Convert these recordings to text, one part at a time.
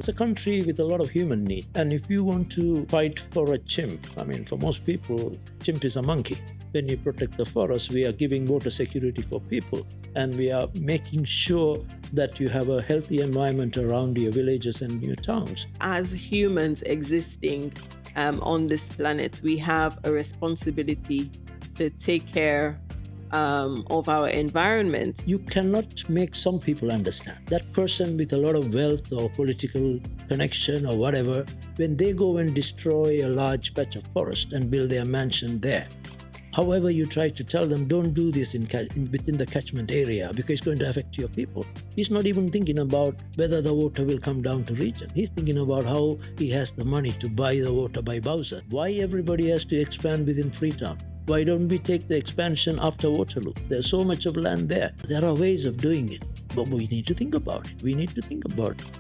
It's a country with a lot of human need. And if you want to fight for a chimp, for most people, chimp is a monkey. When you protect the forest, we are giving water security for people. And we are making sure that you have a healthy environment around your villages and your towns. As humans existing on this planet, we have a responsibility to take care of our environment. You cannot make some people understand. That person with a lot of wealth or political connection or whatever, when they go and destroy a large patch of forest and build their mansion there, however you try to tell them, don't do this within the catchment area because it's going to affect your people. He's not even thinking about whether the water will come down to region. He's thinking about how he has the money to buy the water by Bowser. Why everybody has to expand within Freetown? Why don't we take the expansion after Waterloo? There's so much of land there. There are ways of doing it, but we need to think about it. We need to think about it.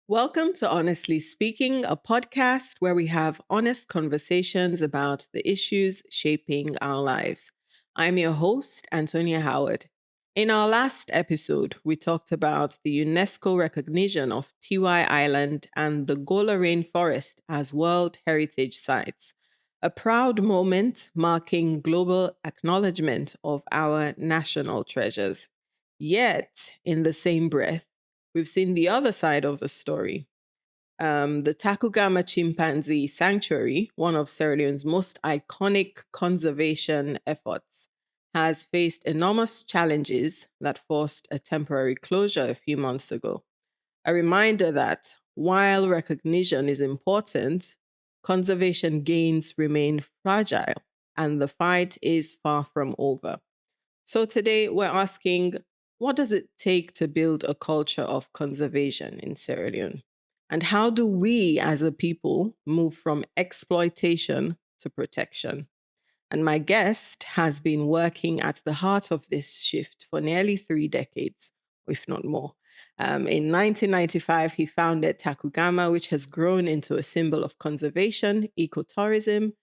Welcome to Honestly Speaking, a podcast where we have honest conversations about the issues shaping our lives. I'm your host, Antonia Howard. In our last episode, we talked about the UNESCO recognition of Tiwai Island and the Gola Rainforest as World Heritage Sites. A proud moment marking global acknowledgement of our national treasures. Yet, in the same breath, we've seen the other side of the story. The Tacugama Chimpanzee Sanctuary, one of Sierra Leone's most iconic conservation efforts, has faced enormous challenges that forced a temporary closure a few months ago. A reminder that while recognition is important, conservation gains remain fragile, and the fight is far from over. So today we're asking, what does it take to build a culture of conservation in Sierra Leone? And how do we as a people move from exploitation to protection? And my guest has been working at the heart of this shift for nearly 3 decades, if not more. In 1995, he founded Tacugama, which has grown into a symbol of conservation, ecotourism,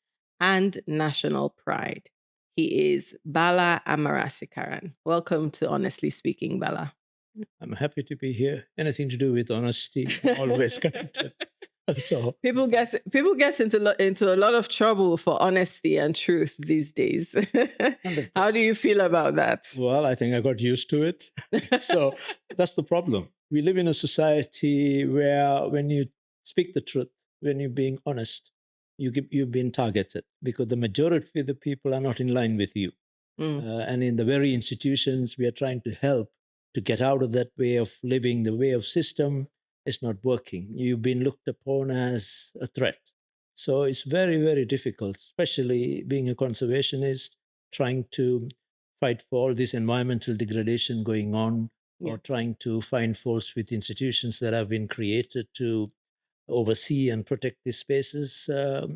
and national pride. He is Bala Amarasekaran. Welcome to Honestly Speaking, Bala. I'm happy to be here. Anything to do with honesty, I'm always connected. So people get into a lot of trouble for honesty and truth these days. 100%. How do you feel about that? Well, I think I got used to it. So that's the problem. We live in a society where when you speak the truth, when you're being honest, you've been targeted because the majority of the people are not in line with you. And in the very institutions we are trying to help to get out of that way of living, the way of system is not working. You've been looked upon as a threat. So it's very, very difficult, especially being a conservationist, trying to fight for all this environmental degradation going on, or trying to find faults with institutions that have been created to oversee and protect these spaces.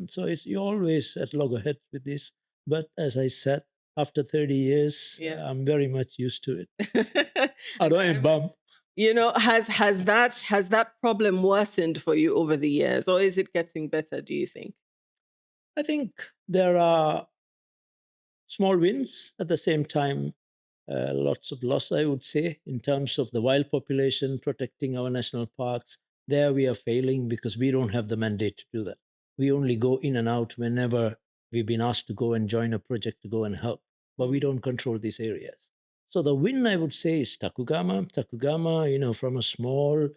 So you're always at loggerheads with this. But as I said, after 30 years, I'm very much used to it. I don't bum. You know, has that problem worsened for you over the years, or is it getting better, do you think? I think there are small wins at the same time. Lots of loss, I would say, in terms of the wild population, protecting our national parks. There we are failing because we don't have the mandate to do that. We only go in and out whenever we've been asked to go and join a project to go and help, but we don't control these areas. So the win, I would say, is Tacugama. Tacugama, from a small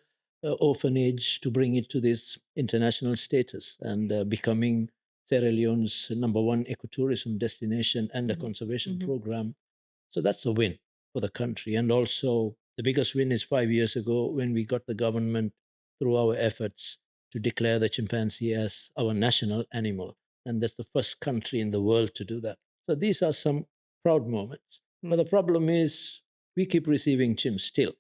orphanage to bring it to this international status and becoming Sierra Leone's #1 ecotourism destination and a conservation program. So that's a win for the country. And also the biggest win is 5 years ago when we got the government through our efforts to declare the chimpanzee as our national animal. And that's the first country in the world to do that. So these are some proud moments. But the problem is we keep receiving chimps still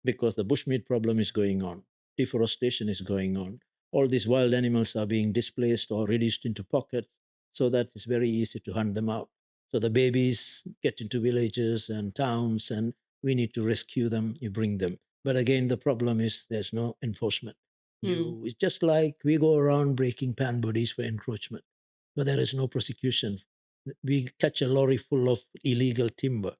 because the bushmeat problem is going on. Deforestation is going on. All these wild animals are being displaced or reduced into pockets so that it's very easy to hunt them out. So the babies get into villages and towns and we need to rescue them, you bring them. But again, the problem is there's no enforcement. It's just like we go around breaking pan bodies for encroachment, but there is no prosecution. We catch a lorry full of illegal timber.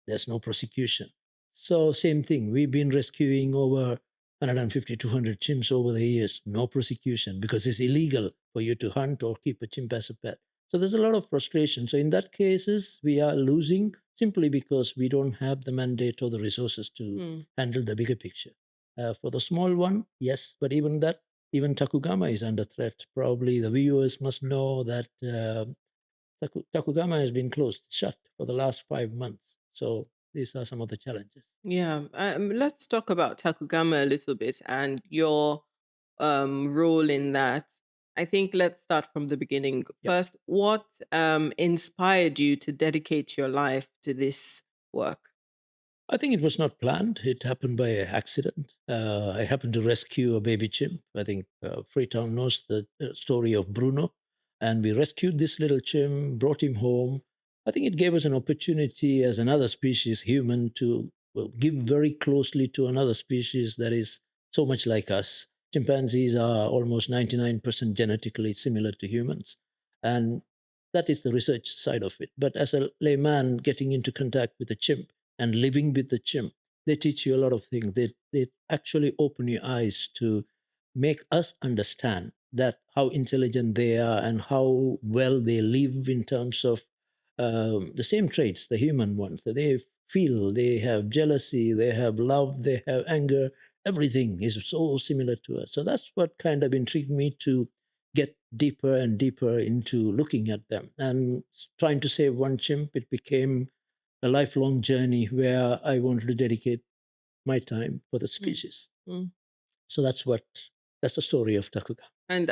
There's no prosecution. So same thing. We've been rescuing over 150, 200 chimps over the years, no prosecution because it's illegal for you to hunt or keep a chimp as a pet. So there's a lot of frustration. So in that cases, we are losing simply because we don't have the mandate or the resources to handle the bigger picture. For the small one, yes, but even that, even Tacugama is under threat. Probably the viewers must know that Tacugama has been closed, shut for the last 5 months. So these are some of the challenges. Yeah, let's talk about Takugama a little bit and your role in that. I think let's start from the beginning. Yeah. First, what inspired you to dedicate your life to this work? I think it was not planned. It happened by accident. I happened to rescue a baby chimp. I think Freetown knows the story of Bruno. And we rescued this little chimp, brought him home. I think it gave us an opportunity as another species, human, to give very closely to another species that is so much like us. Chimpanzees are almost 99% genetically similar to humans. And that is the research side of it. But as a layman getting into contact with a chimp, and living with the chimp, they teach you a lot of things. They actually open your eyes to make us understand that how intelligent they are and how well they live in terms of the same traits, the human ones. That they feel, they have jealousy, they have love, they have anger. Everything is so similar to us. So that's what kind of intrigued me to get deeper and deeper into looking at them. And trying to save one chimp, it became a lifelong journey where I wanted to dedicate my time for the species. So that's the story of Takuga. And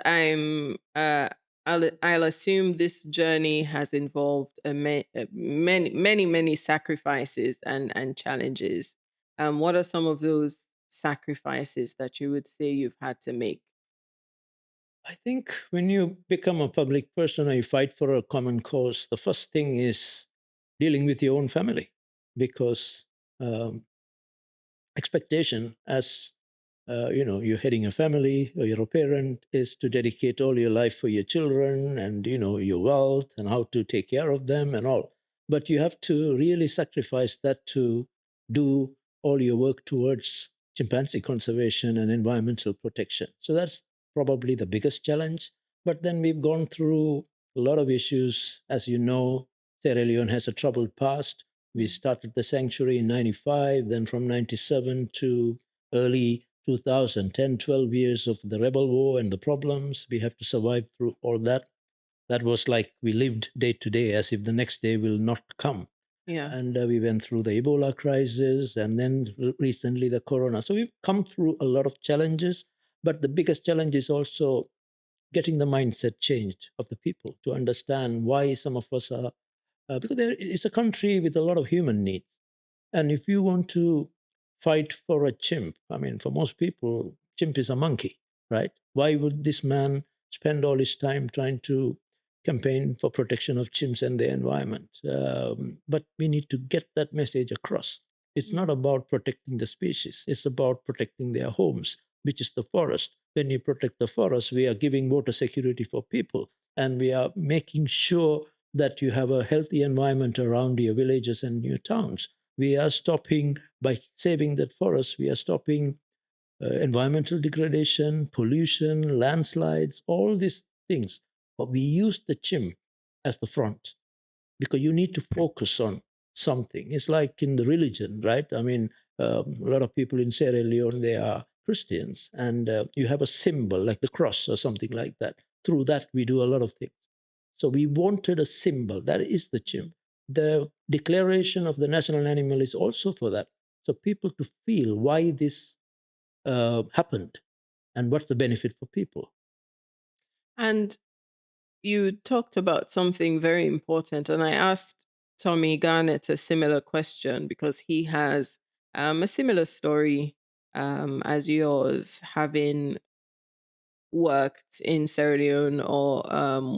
I'll assume this journey has involved many sacrifices and challenges. What are some of those sacrifices that you would say you've had to make? I think when you become a public person or you fight for a common cause, the first thing is dealing with your own family because um, expectation as you're heading a family or you're a parent is to dedicate all your life for your children and your wealth and how to take care of them and all, but you have to really sacrifice that to do all your work towards chimpanzee conservation and environmental protection. So that's probably the biggest challenge. But then we've gone through a lot of issues. As you know, Sierra Leone has a troubled past. We started the sanctuary in 95, then from 97 to early 2000, 10, 12 years of the rebel war and the problems. We have to survive through all that. That was like we lived day to day as if the next day will not come. Yeah. And we went through the Ebola crisis and then recently the corona. So we've come through a lot of challenges. But the biggest challenge is also getting the mindset changed of the people to understand why some of us are because it's a country with a lot of human needs. And if you want to fight for a chimp, I mean, for most people, chimp is a monkey, right? Why would this man spend all his time trying to campaign for protection of chimps and the environment? But we need to get that message across. It's not about protecting the species, it's about protecting their homes, which is the forest. When you protect the forest, we are giving water security for people, and we are making sure that you have a healthy environment around your villages and your towns. We are stopping, by saving that forest, we are stopping environmental degradation, pollution, landslides, all these things. But we use the chimp as the front because you need to focus on something. It's like in the religion, right? I mean, a lot of people in Sierra Leone, they are Christians, and you have a symbol like the cross or something like that. Through that, we do a lot of things. So we wanted a symbol. That is the chimp. The declaration of the national animal is also for that. So people to feel why this happened and what's the benefit for people. And you talked about something very important, and I asked Tommy Garnett a similar question because he has a similar story as yours, having worked in Sierra Leone or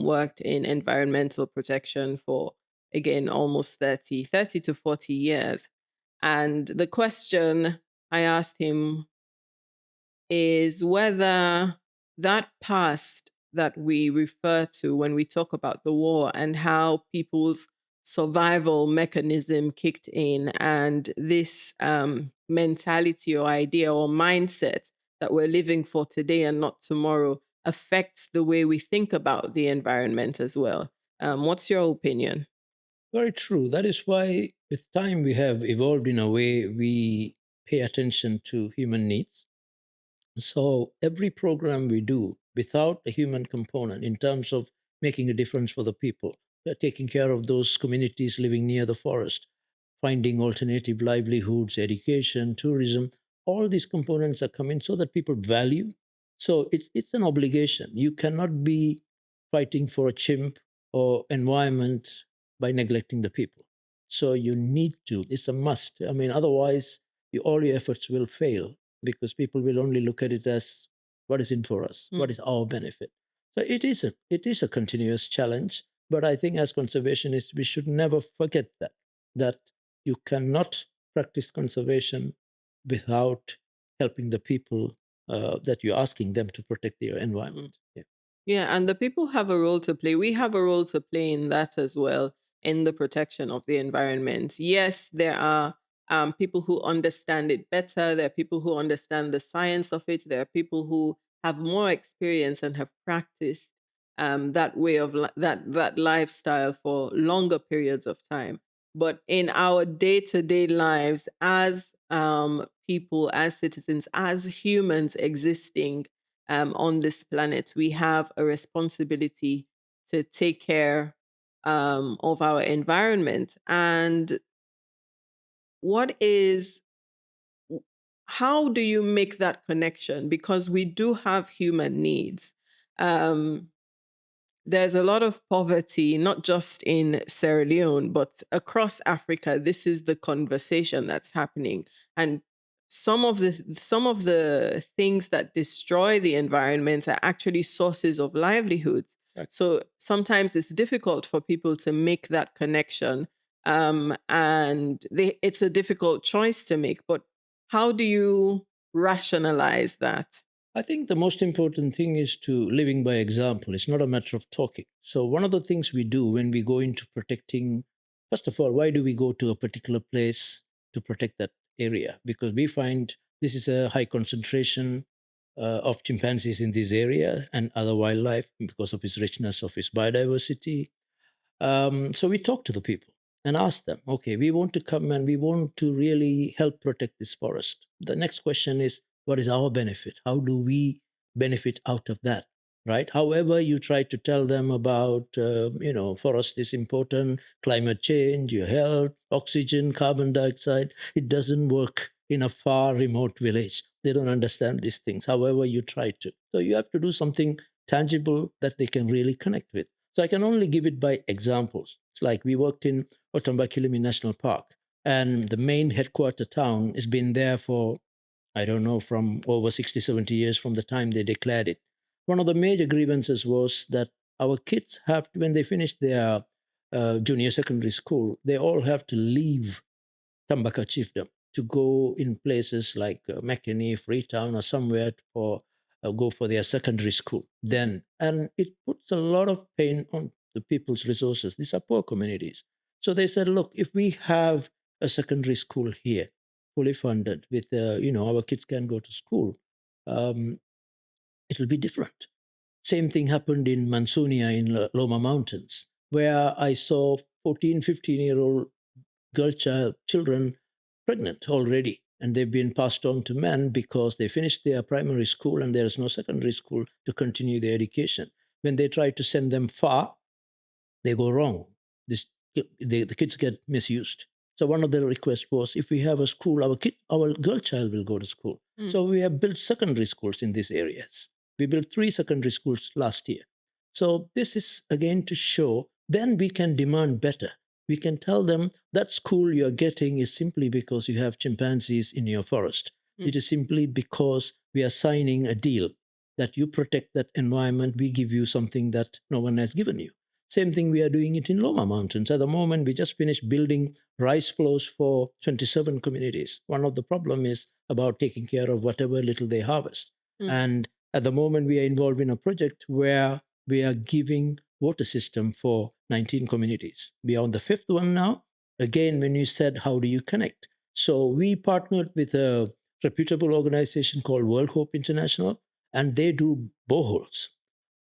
worked in environmental protection for, again, almost 30 to 40 years. And the question I asked him is whether that past that we refer to when we talk about the war and how people's survival mechanism kicked in and this mentality or idea or mindset that we're living for today and not tomorrow affects the way we think about the environment as well. What's your opinion? Very true. That is why, with time, we have evolved in a way we pay attention to human needs. So, every program we do without a human component in terms of making a difference for the people, taking care of those communities living near the forest, finding alternative livelihoods, education, tourism, all these components are coming so that people value. So, it's an obligation. You cannot be fighting for a chimp or environment by neglecting the people. So you need to, it's a must. I mean, otherwise, all your efforts will fail because people will only look at it as what is in for us, what is our benefit. So it is a continuous challenge. But I think as conservationists, we should never forget that you cannot practice conservation without helping the people that you're asking them to protect their environment. Yeah. Yeah, and the people have a role to play. We have a role to play in that as well, in the protection of the environment. Yes, there are people who understand it better. There are people who understand the science of it. There are people who have more experience and have practiced that way of that lifestyle for longer periods of time. But in our day to day lives, as people, as citizens, as humans existing on this planet, we have a responsibility to take care of our environment. And what is, how do you make that connection? Because we do have human needs. Um, there's a lot of poverty, not just in Sierra Leone, but across Africa. This is the conversation that's happening. And some of the things that destroy the environment are actually sources of livelihoods. Right. So sometimes it's difficult for people to make that connection. It's a difficult choice to make. But how do you rationalize that? I think the most important thing is to living by example. It's not a matter of talking. So one of the things we do when we go into protecting, first of all, why do we go to a particular place to protect that area? Because we find this is a high concentration of chimpanzees in this area and other wildlife because of its richness of its biodiversity. So we talk to the people and ask them, okay, we want to come and we want to really help protect this forest. The next question is, what is our benefit? How do we benefit out of that? Right? However, you try to tell them about, forest is important, climate change, your health, oxygen, carbon dioxide. It doesn't work in a far remote village. They don't understand these things. However, you try to. So you have to do something tangible that they can really connect with. So I can only give it by examples. It's like we worked in Otombakilimi National Park, and the main headquarter town has been there for, I don't know, from over 60, 70 years from the time they declared it. One of the major grievances was that our kids have, when they finish their junior secondary school, they all have to leave Tambaka chiefdom to go in places like Makeni, Freetown, or somewhere for go for their secondary school. Then, and it puts a lot of pain on the people's resources. These are poor communities. So they said, look, if we have a secondary school here, fully funded, with our kids can go to school, um, it will be different. Same thing happened in Mansonia in Loma Mountains, where I saw 14, 15-year-old children pregnant already, and they've been passed on to men because they finished their primary school and there is no secondary school to continue their education. When they try to send them far, they go wrong. The kids get misused. So one of the requests was, if we have a school, our girl child will go to school. So we have built secondary schools in these areas. We built 3 secondary schools last year. So this is again to show, then we can demand better. We can tell them that school you're getting is simply because you have chimpanzees in your forest. It is simply because we are signing a deal that you protect that environment, we give you something that no one has given you. Same thing we are doing it in Loma Mountains. At the moment, we just finished building rice flows for 27 communities. One of the problem is about taking care of whatever little they harvest. And at the moment, we are involved in a project where we are giving water system for 19 communities. We are on the 5th one now. Again, when you said, how do you connect? So we partnered with a reputable organization called World Hope International, and they do boreholes.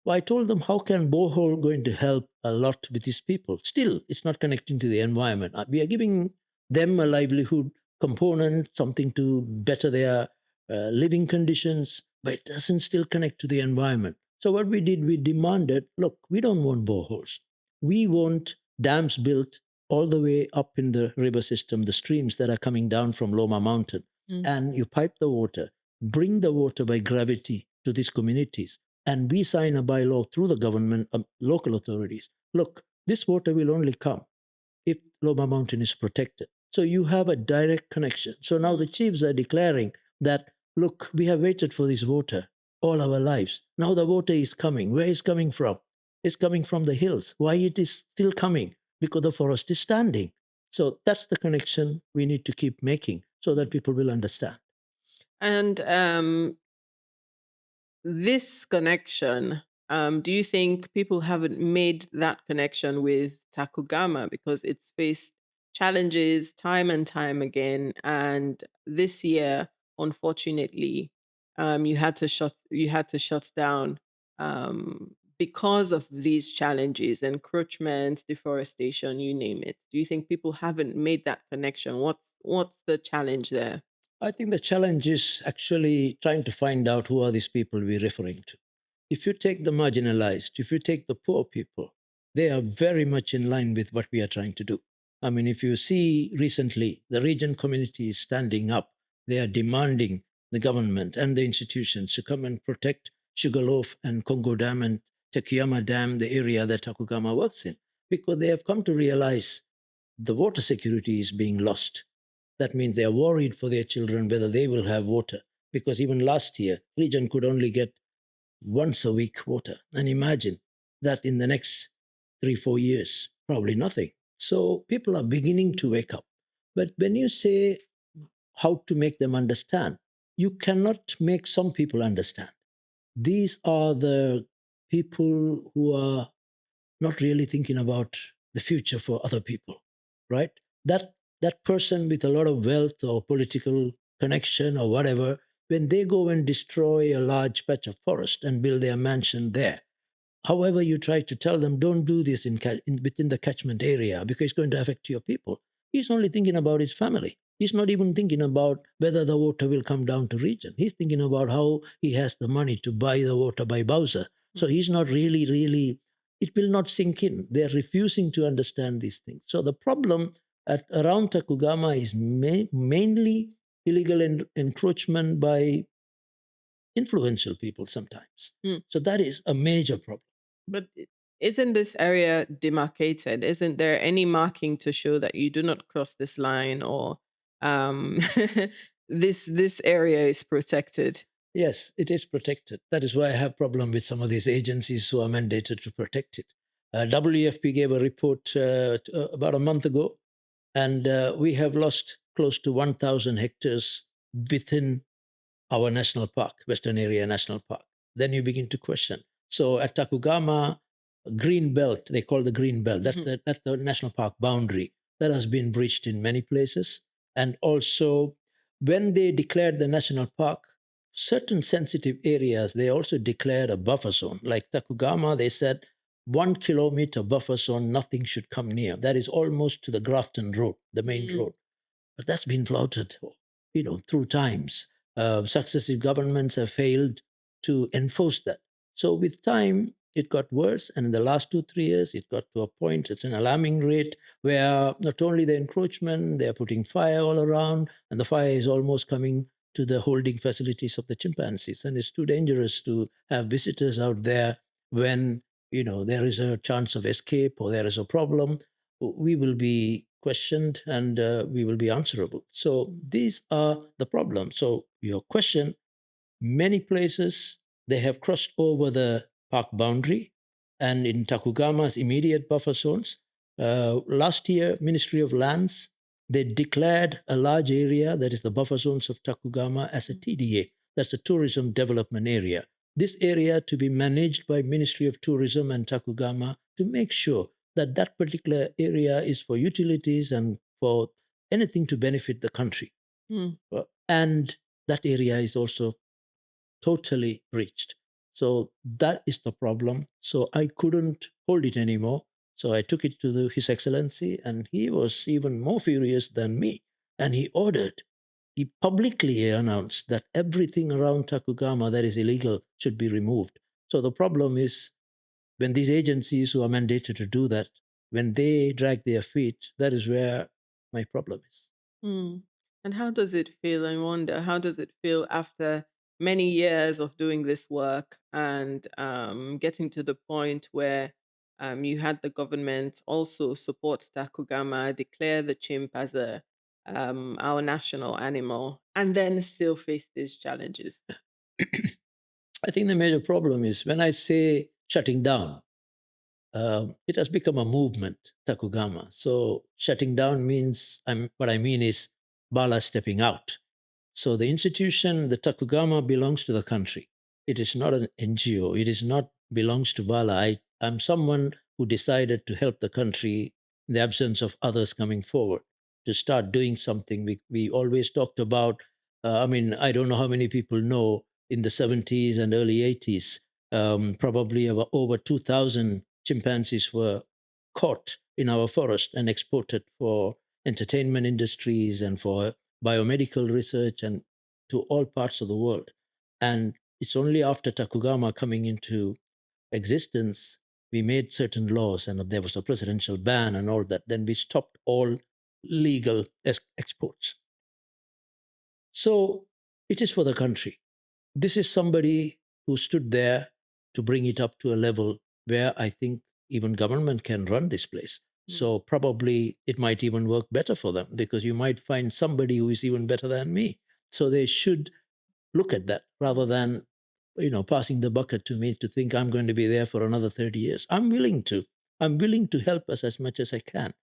Well, I told them, how can borehole going to help a lot with these people? Still, it's not connecting to the environment. We are giving them a livelihood component, something to better their living conditions, but it doesn't still connect to the environment. So what we did, we demanded, look, we don't want boreholes. We want dams built all the way up in the river system, the streams that are coming down from Loma Mountain. And you pipe the water, bring the water by gravity to these communities. And we sign a bylaw through the government, local authorities. Look, this water will only come if Loma Mountain is protected. So you have a direct connection. So now the chiefs are declaring that, look, we have waited for this water all our lives. Now the water is coming. Where is it coming from? It's coming from the hills. Why it is still coming? Because the forest is standing. So that's the connection we need to keep making so that people will understand. And this connection, do you think people haven't made that connection with Tacugama because it's faced challenges time and time again? And this year, unfortunately, you had to shut down because of these challenges, encroachment, deforestation, you name it. Do you think people haven't made that connection? What's the challenge there? I think the challenge is actually trying to find out who are these people we're referring to. If you take the marginalized, if you take the poor people, they are very much in line with what we are trying to do. I mean, if you see recently, the region community is standing up. They are demanding the government and the institutions to come and protect Sugarloaf and Congo Dam and Tacugama Dam, the area that Tacugama works in, because they have come to realize the water security is being lost. That means they are worried for their children whether they will have water. Because even last year, region could only get once a week water. And imagine that in the next 3-4 years, probably nothing. So people are beginning to wake up. But when you say how to make them understand, you cannot make some people understand. These are the people who are not really thinking about the future for other people, right? That person with a lot of wealth or political connection or whatever, when they go and destroy a large patch of forest and build their mansion there, however you try to tell them, don't do this within the catchment area because it's going to affect your people, he's only thinking about his family. He's not even thinking about whether the water will come down to region. He's thinking about how he has the money to buy the water by Bowser. So he's not really, it will not sink in. They're refusing to understand these things. So the problem around Tacugama is mainly illegal encroachment by influential people sometimes. So that is a major problem. But isn't this area demarcated? Isn't there any marking to show that you do not cross this line or um, this area is protected? Yes, it is protected. That is why I have problem with some of these agencies who are mandated to protect it. WFP gave a report about a month ago, and we have lost close to 1,000 hectares within our national park, Western Area National Park. Then you begin to question. So at Tacugama, green belt, they call the green belt, that's the national park boundary. That has been breached in many places. And also, when they declared the national park, certain sensitive areas, they also declared a buffer zone. Like Tacugama, they said 1 kilometer buffer zone, nothing should come near. That is almost to the Grafton Road, the main road. But that's been flouted, through times. Successive governments have failed to enforce that. So with time, it got worse. And in the last 2-3 years, it got to a point, it's an alarming rate, where not only the encroachment, they're putting fire all around, and the fire is almost coming to the holding facilities of the chimpanzees. And it's too dangerous to have visitors out there when, there is a chance of escape or there is a problem. We will be questioned and we will be answerable. So these are the problems. So your question, many places, they have crossed over the park boundary, and in Tacugama's immediate buffer zones. Last year, Ministry of Lands, they declared a large area, that is the buffer zones of Tacugama, as a TDA. That's the Tourism Development Area. This area to be managed by Ministry of Tourism and Tacugama to make sure that that particular area is for utilities and for anything to benefit the country. And that area is also totally breached. So that is the problem. So I couldn't hold it anymore. So I took it to His Excellency, and he was even more furious than me. And he publicly announced that everything around Tacugama that is illegal should be removed. So the problem is when these agencies who are mandated to do that, when they drag their feet, that is where my problem is. Hmm. And how does it feel? I wonder, how does it feel after many years of doing this work and getting to the point where you had the government also support Takugama, declare the chimp as our national animal, and then still face these challenges? I think the major problem is when I say shutting down, it has become a movement, Takugama. So shutting down means, what I mean is Bala stepping out. So the institution, the Takugama, belongs to the country. It is not an NGO. It is not belongs to Bala. I'm someone who decided to help the country in the absence of others coming forward to start doing something. We always talked about, I don't know how many people know in the 70s and early 80s, probably over 2,000 chimpanzees were caught in our forest and exported for entertainment industries and for biomedical research and to all parts of the world. And it's only after Takugama coming into existence, we made certain laws and there was a presidential ban and all that. Then we stopped all legal exports. So it is for the country. This is somebody who stood there to bring it up to a level where I think even government can run this place. So probably it might even work better for them because you might find somebody who is even better than me. So they should look at that rather than passing the bucket to me to think I'm going to be there for another 30 years. I'm willing to help us as much as I can,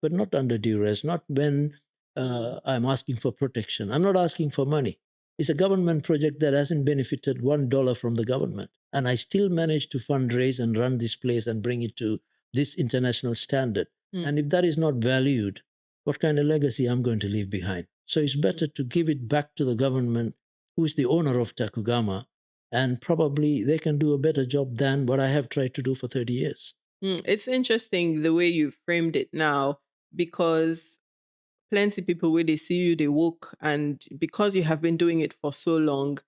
but not under duress, not when I'm asking for protection. I'm not asking for money. It's a government project that hasn't benefited $1 from the government, and I still manage to fundraise and run this place and bring it to this international standard. And if that is not valued, what kind of legacy I'm going to leave behind? So it's better to give it back to the government, who is the owner of Tacugama, and probably they can do a better job than what I have tried to do for 30 years. It's interesting the way you framed it now, because plenty people, when they see you, they woke, and because you have been doing it for so long,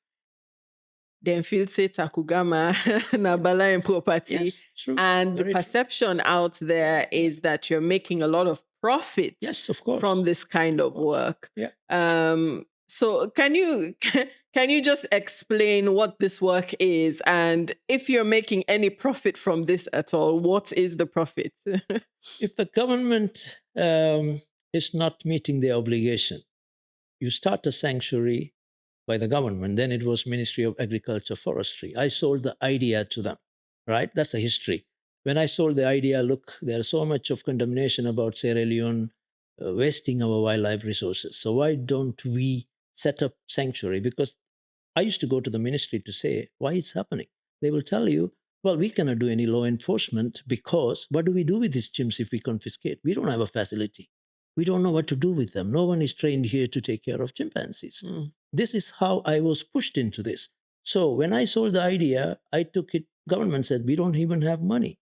then feel say Takugama na bala and property. Yes, true. And the Very true. perception out there is that you're making a lot of profit, Yes, of course, from this kind of work. Yeah. So can you just explain what this work is, and if you're making any profit from this at all, what is the profit? If the government is not meeting their obligation, you start a sanctuary by the government. Then it was Ministry of Agriculture, Forestry. I sold the idea to them, right? That's the history. When I sold the idea, look, there's so much of condemnation about Sierra Leone wasting our wildlife resources. So why don't we set up sanctuary? Because I used to go to the ministry to say, why it's happening? They will tell you, well, we cannot do any law enforcement because what do we do with these chimps if we confiscate? We don't have a facility. We don't know what to do with them. No one is trained here to take care of chimpanzees. This is how I was pushed into this. So when I sold the idea, I took it, government said, we don't even have money.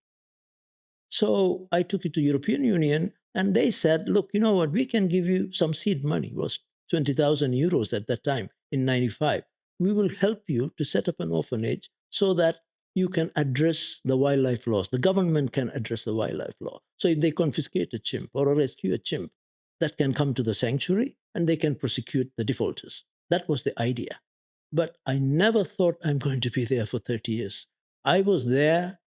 So I took it to European Union and they said, look, you know what, we can give you some seed money. It was 20,000 euros at that time in 95. We will help you to set up an orphanage so that you can address the wildlife laws. The government can address the wildlife law. So if they confiscate a chimp or rescue a chimp, that can come to the sanctuary and they can prosecute the defaulters. That was the idea. But I never thought I'm going to be there for 30 years. I was there,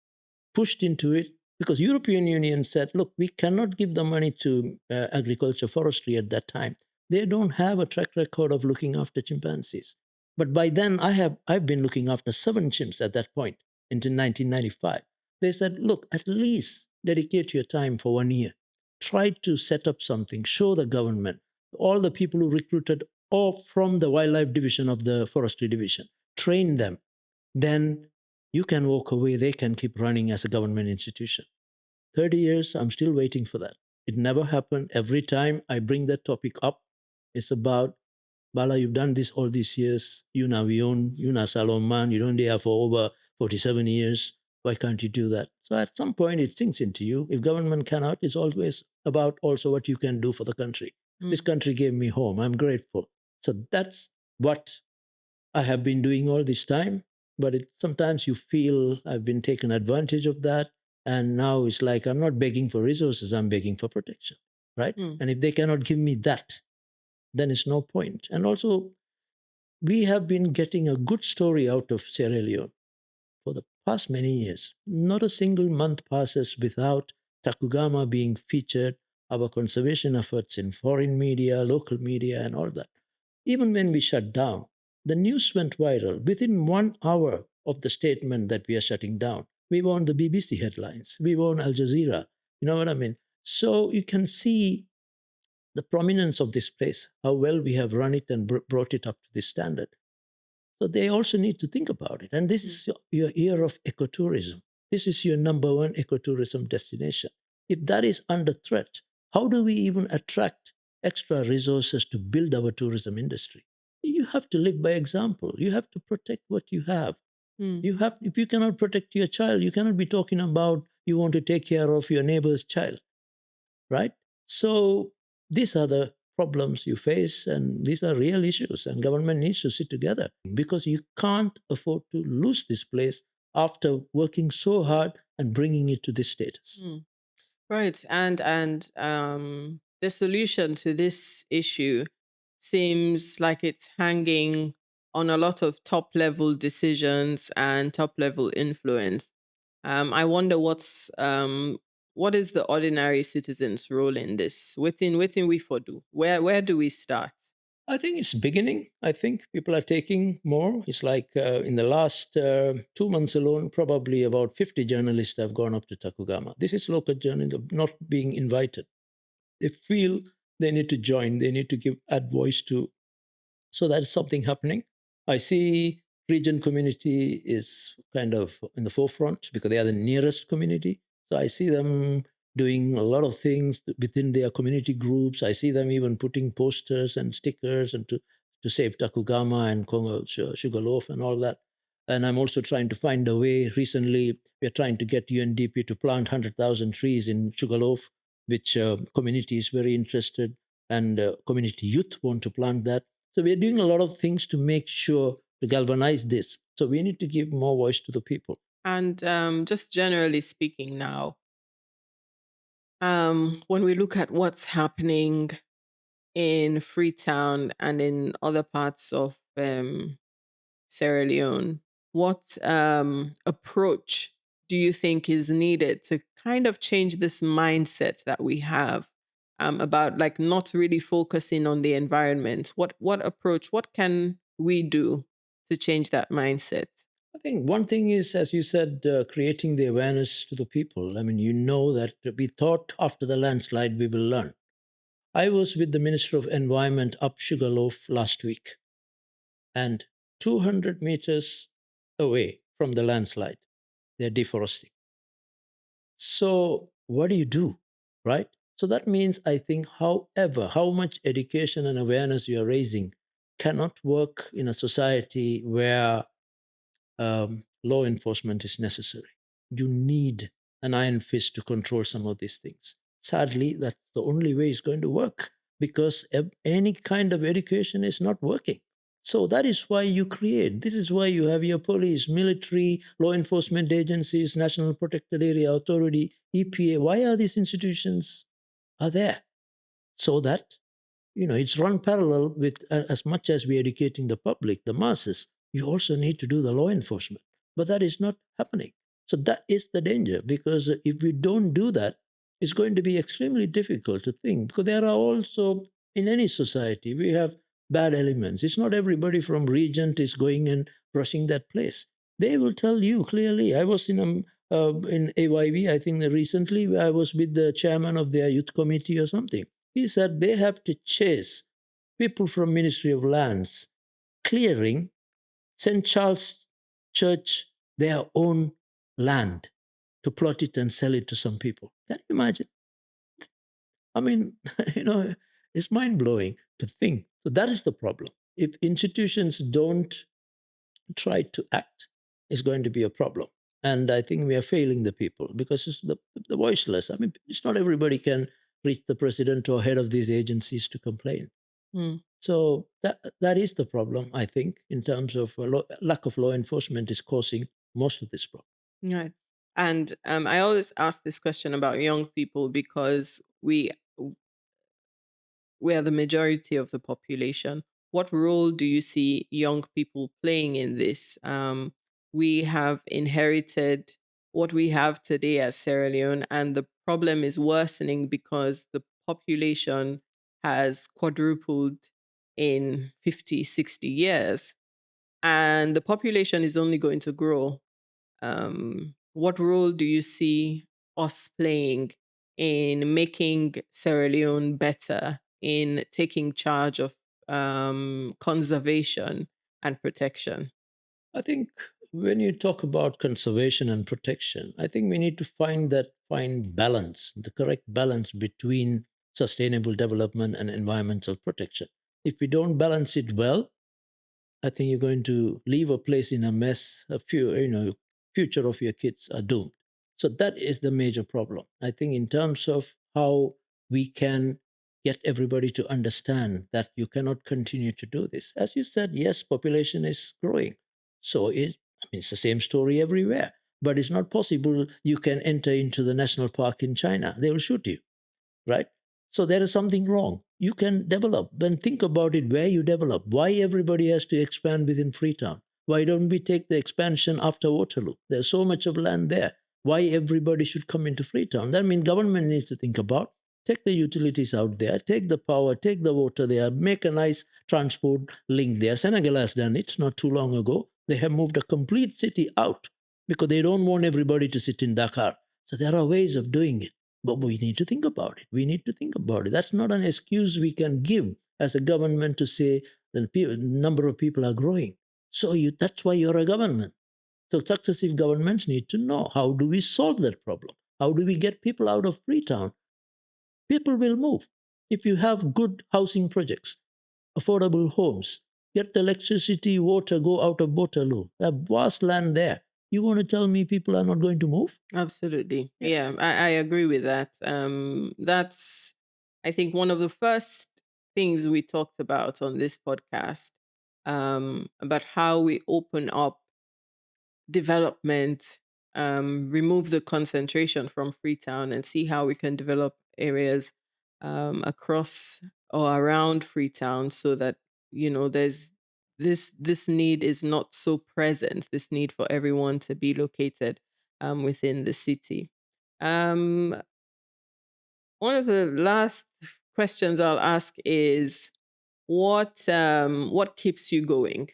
pushed into it, because European Union said, look, we cannot give the money to agriculture, forestry at that time. They don't have a track record of looking after chimpanzees. But by then, I've been looking after 7 chimps at that point, into 1995. They said, look, at least dedicate your time for 1 year. Try to set up something, show the government, all the people who recruited or from the wildlife division of the forestry division, train them. Then you can walk away, they can keep running as a government institution. 30 years, I'm still waiting for that. It never happened. Every time I bring that topic up, it's about Bala, you've done this all these years. You now own, you now Salomon, you don't there for over 47 years. Why can't you do that? So at some point it sinks into you. If government cannot, it's always about also what you can do for the country. This country gave me home. I'm grateful. So that's what I have been doing all this time. But sometimes you feel I've been taken advantage of that. And now it's like I'm not begging for resources, I'm begging for protection, right? And if they cannot give me that, then it's no point. And also, we have been getting a good story out of Sierra Leone for the past many years. Not a single month passes without Tacugama being featured, our conservation efforts in foreign media, local media, and all that. Even when we shut down, the news went viral. Within 1 hour of the statement that we are shutting down, we were on the BBC headlines, we were on Al Jazeera. You know what I mean? So you can see the prominence of this place, how well we have run it and brought it up to this standard. So they also need to think about it. And this is your year of ecotourism. This is your number one ecotourism destination. If that is under threat, how do we even attract extra resources to build our tourism industry? You have to live by example. You have to protect what you have. You have, if you cannot protect your child, you cannot be talking about you want to take care of your neighbor's child, right? So these are the problems you face, and these are real issues, and government needs to sit together because you can't afford to lose this place after working so hard and bringing it to this status. Right. And the solution to this issue seems like it's hanging on a lot of top level decisions and top level influence. I wonder what is the ordinary citizen's role in this? Within we for do. Where do we start? I think it's beginning. I think people are taking more. It's like in the last 2 months alone, probably about 50 journalists have gone up to Takugama. This is local journalism, not being invited. They feel they need to join. They need to add voice to. So that's something happening. I see region community is kind of in the forefront because they are the nearest community. So I see them doing a lot of things within their community groups. I see them even putting posters and stickers and to save Takugama and Congo Sugarloaf and all that. And I'm also trying to find a way. Recently, we're trying to get UNDP to plant 100,000 trees in Sugarloaf, which community is very interested, and community youth want to plant that. So we're doing a lot of things to make sure to galvanize this. So we need to give more voice to the people. And just generally speaking now, when we look at what's happening in Freetown and in other parts of Sierra Leone, what approach do you think is needed to kind of change this mindset that we have about like not really focusing on the environment? What approach? What can we do to change that mindset? I think one thing is, as you said, creating the awareness to the people. I mean, you know that we thought after the landslide we will learn. I was with the Minister of Environment up Sugarloaf last week, and 200 meters away from the landslide, they're deforesting. So what do? Right? So that means I think, however, how much education and awareness you are raising cannot work in a society where law enforcement is necessary. You need an iron fist to control some of these things. Sadly, that's the only way it's going to work because any kind of education is not working. So that is why you create. This is why you have your police, military, law enforcement agencies, National Protected Area Authority, EPA. Why are these institutions are there? So that it's run parallel with as much as we're educating the public, the masses, you also need to do the law enforcement. But that is not happening. So that is the danger because if we don't do that, it's going to be extremely difficult to think because there are also, in any society, we have bad elements. It's not everybody from Regent is going and brushing that place. They will tell you clearly. I was in AYV, I think recently, I was with the chairman of their youth committee or something. He said they have to chase people from Ministry of Lands clearing St. Charles Church their own land to plot it and sell it to some people. Can you imagine? I mean, it's mind blowing to think. So that is the problem. if institutions don't try to act, it's going to be a problem. And I think we are failing the people because it's the voiceless. I mean, it's not everybody can reach the president or head of these agencies to complain. Mm. So that is the problem, I think, in terms of lack of law enforcement is causing most of this problem. Right. And I always ask this question about young people because we are the majority of the population. What role do you see young people playing in this? We have inherited what we have today as Sierra Leone, and the problem is worsening because the population has quadrupled in 50, 60 years, and the population is only going to grow. What role do you see us playing in making Sierra Leone better, in taking charge of conservation and protection? I think when you talk about conservation and protection, I think we need to find balance, the correct balance between sustainable development and environmental protection. If we don't balance it well, I think you're going to leave a place in a mess. Future of your kids are doomed. So that is the major problem. I think in terms of how we can get everybody to understand that you cannot continue to do this. As you said, yes, population is growing. It's the same story everywhere. But it's not possible you can enter into the national park in China. They will shoot you, right? So there is something wrong. You can develop. Then think about it where you develop. Why everybody has to expand within Freetown? Why don't we take the expansion after Waterloo? There's so much of land there. Why everybody should come into Freetown? That means government needs to think about. Take the utilities out there, take the power, take the water there, make a nice transport link there. Senegal has done it not too long ago. They have moved a complete city out because they don't want everybody to sit in Dakar. So there are ways of doing it. But we need to think about it. We need to think about it. That's not an excuse we can give as a government to say the number of people are growing. That's why you're a government. So successive governments need to know, how do we solve that problem? How do we get people out of Freetown? People will move. If you have good housing projects, affordable homes, get the electricity, water, go out of Waterloo. There vast land there. You want to tell me people are not going to move? Absolutely. Yeah, I agree with that. That's, I think, one of the first things we talked about on this podcast, about how we open up development, remove the concentration from Freetown and see how we can develop areas across or around Freetown so that, there's this need is not so present, this need for everyone to be located within the city. Um, One of the last questions I'll ask is what keeps you going?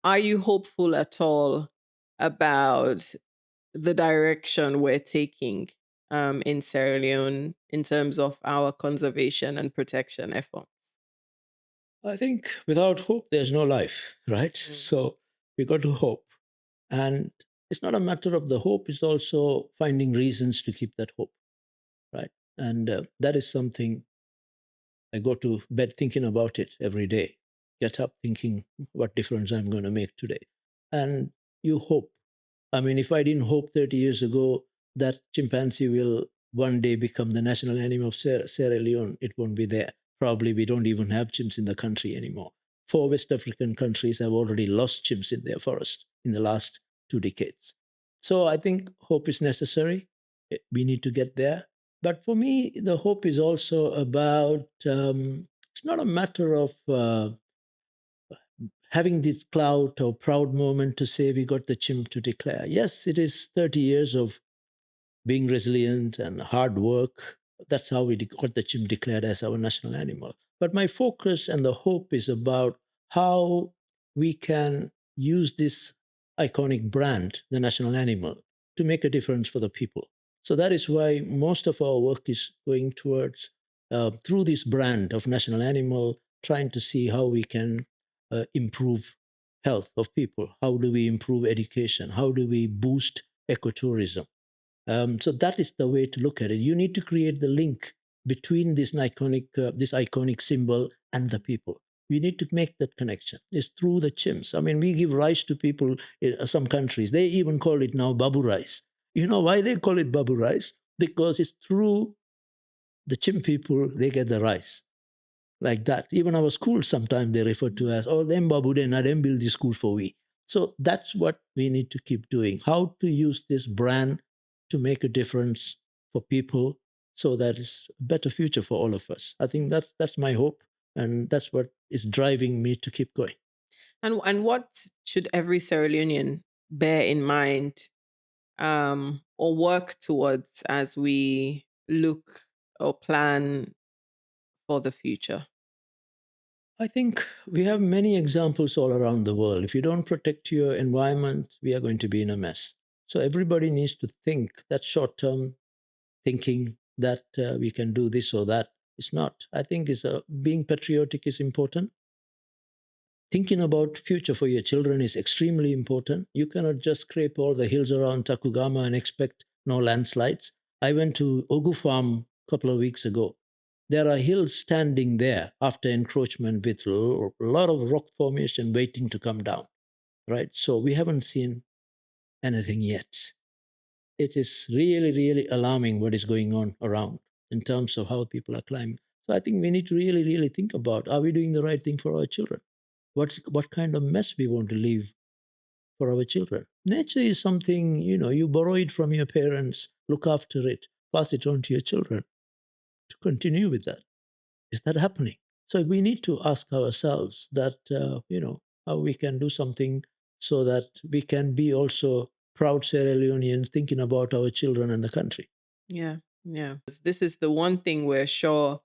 Are you hopeful at all about the direction we're taking in Sierra Leone in terms of our conservation and protection efforts? I think without hope, there's no life, right? So we got to hope. And it's not a matter of the hope, it's also finding reasons to keep that hope, right? And that is something I go to bed thinking about it every day. Get up thinking what difference I'm going to make today. And you hope. I mean, if I didn't hope 30 years ago that chimpanzee will one day become the national animal of Sierra Leone, it won't be there. Probably we don't even have chimps in the country anymore. 4 West African countries have already lost chimps in their forest in the last 2 decades. So I think hope is necessary. We need to get there. But for me, the hope is also about, it's not a matter of having this clout or proud moment to say we got the chimp to declare. Yes, it is 30 years of being resilient and hard work. That's how we got the chimp declared as our national animal. But my focus and the hope is about how we can use this iconic brand, the national animal, to make a difference for the people. So that is why most of our work is going towards, through this brand of national animal, trying to see how we can improve health of people. How do we improve education? How do we boost ecotourism? So that is the way to look at it. You need to create the link between this iconic symbol and the people. We need to make that connection. It's through the chimps. I mean, we give rice to people in some countries. They even call it now babu rice. You know why they call it babu rice? Because it's through the chimp people they get the rice. Like that. Even our schools sometimes they refer to as, oh, them babu then, them build the school for we. So that's what we need to keep doing. How to use this brand to make a difference for people so that it's a better future for all of us. I think that's my hope. And that's what is driving me to keep going. And what should every Sierra Leonean bear in mind or work towards as we look or plan for the future? I think we have many examples all around the world. If you don't protect your environment, we are going to be in a mess. So everybody needs to think that short-term thinking that we can do this or that. It's not. I think being patriotic is important. Thinking about future for your children is extremely important. You cannot just scrape all the hills around Tacugama and expect no landslides. I went to Ogu Farm a couple of weeks ago. There are hills standing there after encroachment with a lot of rock formation waiting to come down, right? So we haven't seen anything yet. It is really, really alarming what is going on around in terms of how people are climbing. So I think we need to really, really think about, are we doing the right thing for our children? What kind of mess we want to leave for our children? Nature is something, you borrow it from your parents, look after it, pass it on to your children to continue with that. Is that happening? So we need to ask ourselves that, how we can do something so that we can be also proud Sierra Leoneans thinking about our children and the country. Yeah. This is the one thing we're sure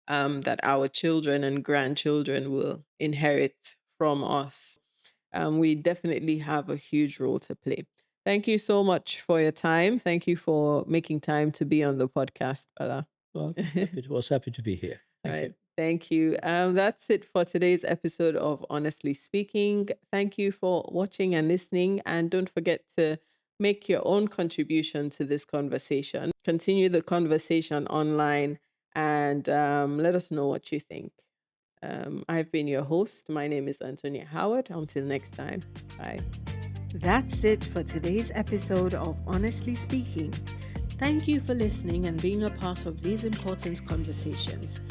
that our children and grandchildren will inherit from us. We definitely have a huge role to play. Thank you so much for your time. Thank you for making time to be on the podcast, Bala. Well, was happy to be here. Thank you. Thank you. That's it for today's episode of Honestly Speaking. Thank you for watching and listening. And don't forget to make your own contribution to this conversation. Continue the conversation online and let us know what you think. I've been your host. My name is Antonia Howard. Until next time, bye. That's it for today's episode of Honestly Speaking. Thank you for listening and being a part of these important conversations.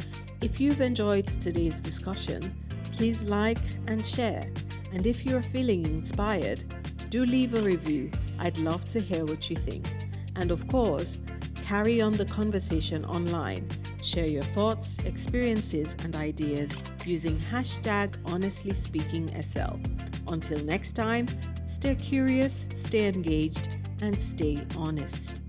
If you've enjoyed today's discussion, please like and share. And if you're feeling inspired, do leave a review. I'd love to hear what you think. And of course, carry on the conversation online. Share your thoughts, experiences, and ideas using #HonestlySpeakingSL. Until next time, stay curious, stay engaged, and stay honest.